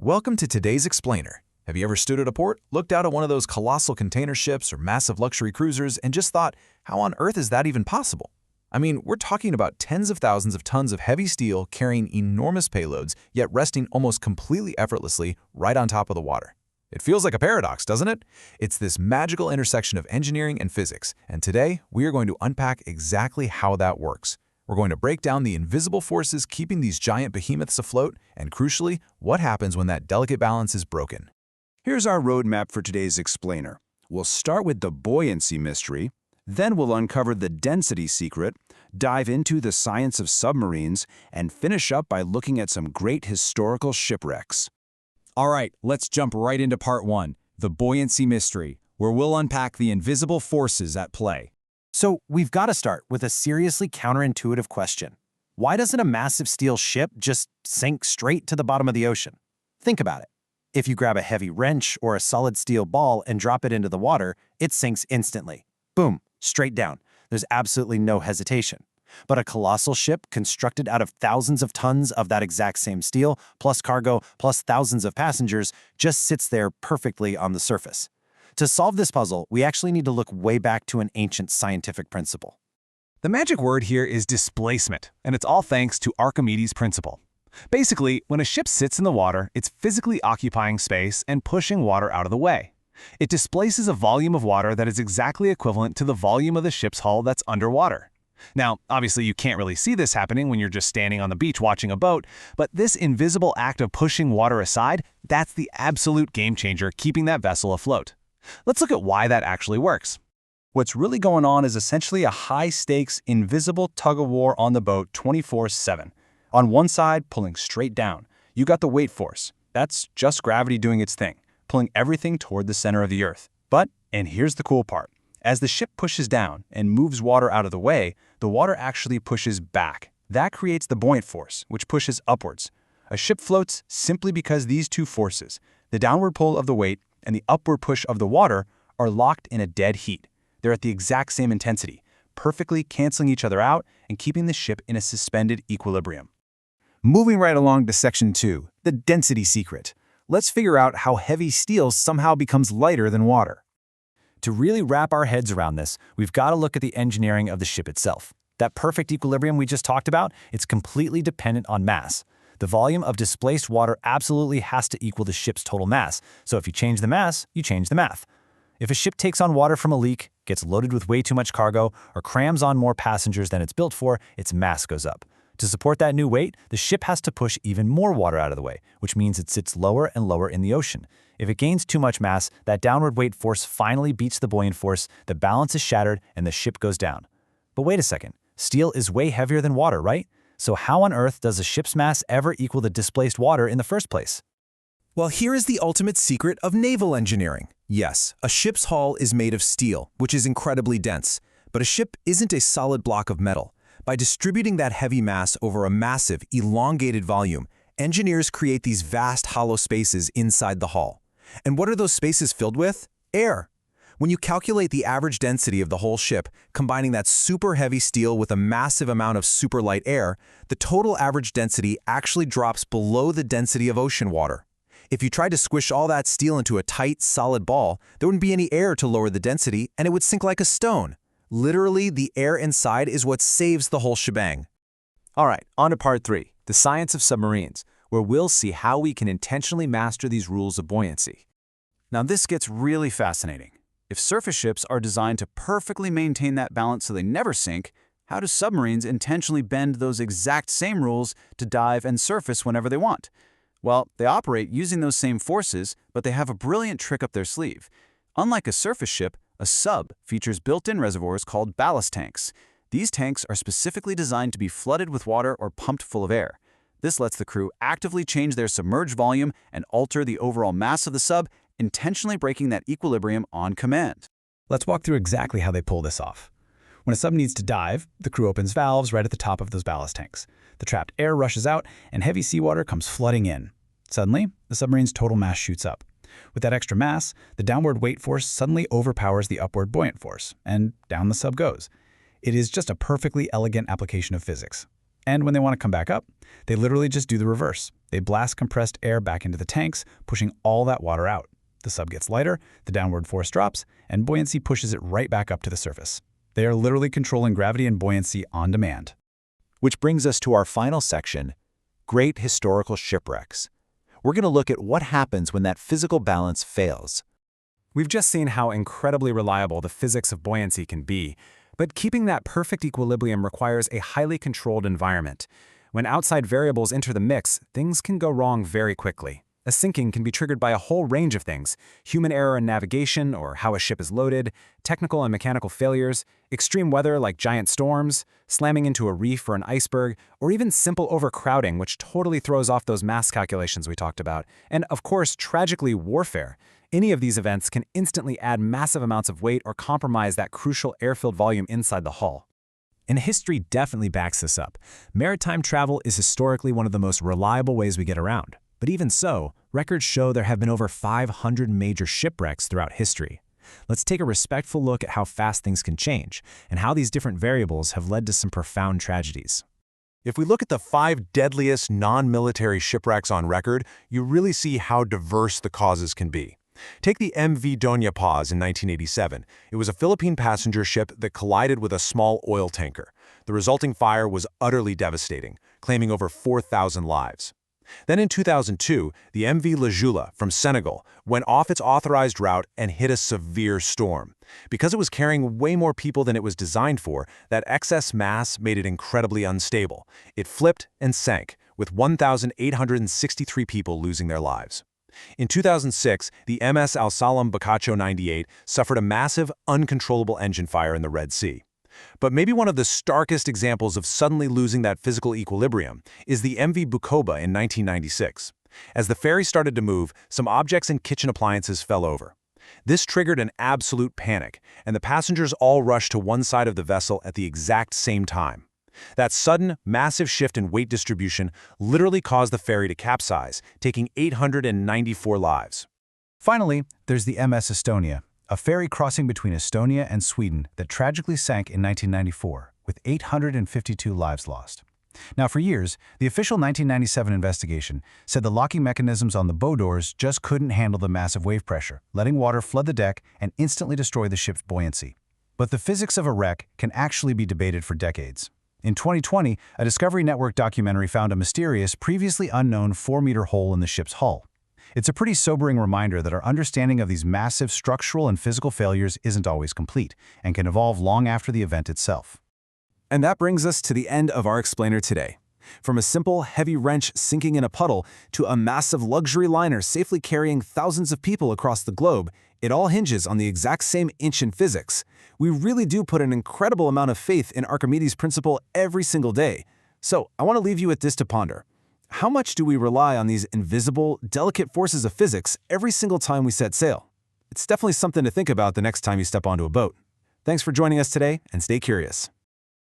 Welcome to today's Explainer. Have you ever stood at a port, looked out at one of those colossal container ships or massive luxury cruisers, and just thought, how on earth is that even possible? I mean, we're talking about tens of thousands of tons of heavy steel carrying enormous payloads, yet resting almost completely effortlessly right on top of the water. It feels like a paradox, doesn't it? It's this magical intersection of engineering and physics, and today we are going to unpack exactly how that works. We're going to break down the invisible forces keeping these giant behemoths afloat, and crucially, what happens when that delicate balance is broken. Here's our roadmap for today's Explainer. We'll start with the buoyancy mystery, then we'll uncover the density secret, dive into the science of submarines, and finish up by looking at some great historical shipwrecks. All right, let's jump right into part one, the buoyancy mystery, where we'll unpack the invisible forces at play. So we've got to start with a seriously counterintuitive question. Why doesn't a massive steel ship just sink straight to the bottom of the ocean? Think about it. If you grab a heavy wrench or a solid steel ball and drop it into the water, it sinks instantly. Boom, straight down. There's absolutely no hesitation. But a colossal ship constructed out of thousands of tons of that exact same steel, plus cargo, plus thousands of passengers, just sits there perfectly on the surface. To solve this puzzle, we actually need to look way back to an ancient scientific principle. The magic word here is displacement, and it's all thanks to Archimedes' principle. Basically, when a ship sits in the water, it's physically occupying space and pushing water out of the way. It displaces a volume of water that is exactly equivalent to the volume of the ship's hull that's underwater. Now, obviously you can't really see this happening when you're just standing on the beach watching a boat, but this invisible act of pushing water aside, that's the absolute game changer keeping that vessel afloat. Let's look at why that actually works. What's really going on is essentially a high-stakes, invisible tug-of-war on the boat 24/7. On one side, pulling straight down, you got the weight force. That's just gravity doing its thing, pulling everything toward the center of the Earth. But, and here's the cool part, as the ship pushes down and moves water out of the way, the water actually pushes back. That creates the buoyant force, which pushes upwards. A ship floats simply because these two forces, the downward pull of the weight and the upward push of the water, are locked in a dead heat. They're at the exact same intensity, perfectly canceling each other out and keeping the ship in a suspended equilibrium. Moving right along to section 2, the density secret. Let's figure out how heavy steel somehow becomes lighter than water. To really wrap our heads around this, we've got to look at the engineering of the ship itself. That perfect equilibrium we just talked about, it's completely dependent on mass. The volume of displaced water absolutely has to equal the ship's total mass, so if you change the mass, you change the math. If a ship takes on water from a leak, gets loaded with way too much cargo, or crams on more passengers than it's built for, its mass goes up. To support that new weight, the ship has to push even more water out of the way, which means it sits lower and lower in the ocean. If it gains too much mass, that downward weight force finally beats the buoyant force, the balance is shattered, and the ship goes down. But wait a second, steel is way heavier than water, right? So how on earth does a ship's mass ever equal the displaced water in the first place? Well, here is the ultimate secret of naval engineering. Yes, a ship's hull is made of steel, which is incredibly dense. But a ship isn't a solid block of metal. By distributing that heavy mass over a massive, elongated volume, engineers create these vast hollow spaces inside the hull. And what are those spaces filled with? Air. When you calculate the average density of the whole ship, combining that super heavy steel with a massive amount of super light air, the total average density actually drops below the density of ocean water. If you tried to squish all that steel into a tight, solid ball, there wouldn't be any air to lower the density, and it would sink like a stone. Literally, the air inside is what saves the whole shebang. All right, on to part 3, the science of submarines, where we'll see how we can intentionally master these rules of buoyancy. Now this gets really fascinating. If surface ships are designed to perfectly maintain that balance so they never sink, how do submarines intentionally bend those exact same rules to dive and surface whenever they want? Well, they operate using those same forces, but they have a brilliant trick up their sleeve. Unlike a surface ship, a sub features built-in reservoirs called ballast tanks. These tanks are specifically designed to be flooded with water or pumped full of air. This lets the crew actively change their submerged volume and alter the overall mass of the sub, intentionally breaking that equilibrium on command. Let's walk through exactly how they pull this off. When a sub needs to dive, the crew opens valves right at the top of those ballast tanks. The trapped air rushes out, and heavy seawater comes flooding in. Suddenly, the submarine's total mass shoots up. With that extra mass, the downward weight force suddenly overpowers the upward buoyant force, and down the sub goes. It is just a perfectly elegant application of physics. And when they want to come back up, they literally just do the reverse. They blast compressed air back into the tanks, pushing all that water out. The sub gets lighter, the downward force drops, and buoyancy pushes it right back up to the surface. They are literally controlling gravity and buoyancy on demand. Which brings us to our final section, Great Historical Shipwrecks. We're going to look at what happens when that physical balance fails. We've just seen how incredibly reliable the physics of buoyancy can be, but keeping that perfect equilibrium requires a highly controlled environment. When outside variables enter the mix, things can go wrong very quickly. A sinking can be triggered by a whole range of things: human error in navigation or how a ship is loaded, technical and mechanical failures, extreme weather like giant storms, slamming into a reef or an iceberg, or even simple overcrowding, which totally throws off those mass calculations we talked about. And of course, tragically, warfare. Any of these events can instantly add massive amounts of weight or compromise that crucial air-filled volume inside the hull. And history definitely backs this up. Maritime travel is historically one of the most reliable ways we get around. But even so, records show there have been over 500 major shipwrecks throughout history. Let's take a respectful look at how fast things can change and how these different variables have led to some profound tragedies. If we look at the 5 deadliest non-military shipwrecks on record, you really see how diverse the causes can be. Take the MV Doña Paz in 1987. It was a Philippine passenger ship that collided with a small oil tanker. The resulting fire was utterly devastating, claiming over 4,000 lives. Then in 2002, the MV La Jula from Senegal went off its authorized route and hit a severe storm. Because it was carrying way more people than it was designed for, that excess mass made it incredibly unstable. It flipped and sank, with 1,863 people losing their lives. In 2006, the MS Al Salam Boccaccio 98 suffered a massive, uncontrollable engine fire in the Red Sea. But maybe one of the starkest examples of suddenly losing that physical equilibrium is the MV Bukoba in 1996. As the ferry started to move, some objects and kitchen appliances fell over. This triggered an absolute panic, and the passengers all rushed to one side of the vessel at the exact same time. That sudden, massive shift in weight distribution literally caused the ferry to capsize, taking 894 lives. Finally, there's the MS Estonia, a ferry crossing between Estonia and Sweden that tragically sank in 1994, with 852 lives lost. Now, for years, the official 1997 investigation said the locking mechanisms on the bow doors just couldn't handle the massive wave pressure, letting water flood the deck and instantly destroy the ship's buoyancy. But the physics of a wreck can actually be debated for decades. In 2020, a Discovery Network documentary found a mysterious, previously unknown 4-meter hole in the ship's hull. It's a pretty sobering reminder that our understanding of these massive structural and physical failures isn't always complete and can evolve long after the event itself. And that brings us to the end of our explainer today. From a simple, heavy wrench sinking in a puddle to a massive luxury liner safely carrying thousands of people across the globe, it all hinges on the exact same ancient physics. We really do put an incredible amount of faith in Archimedes' principle every single day. So I want to leave you with this to ponder. How much do we rely on these invisible, delicate forces of physics every single time we set sail? It's definitely something to think about the next time you step onto a boat. Thanks for joining us today, and stay curious.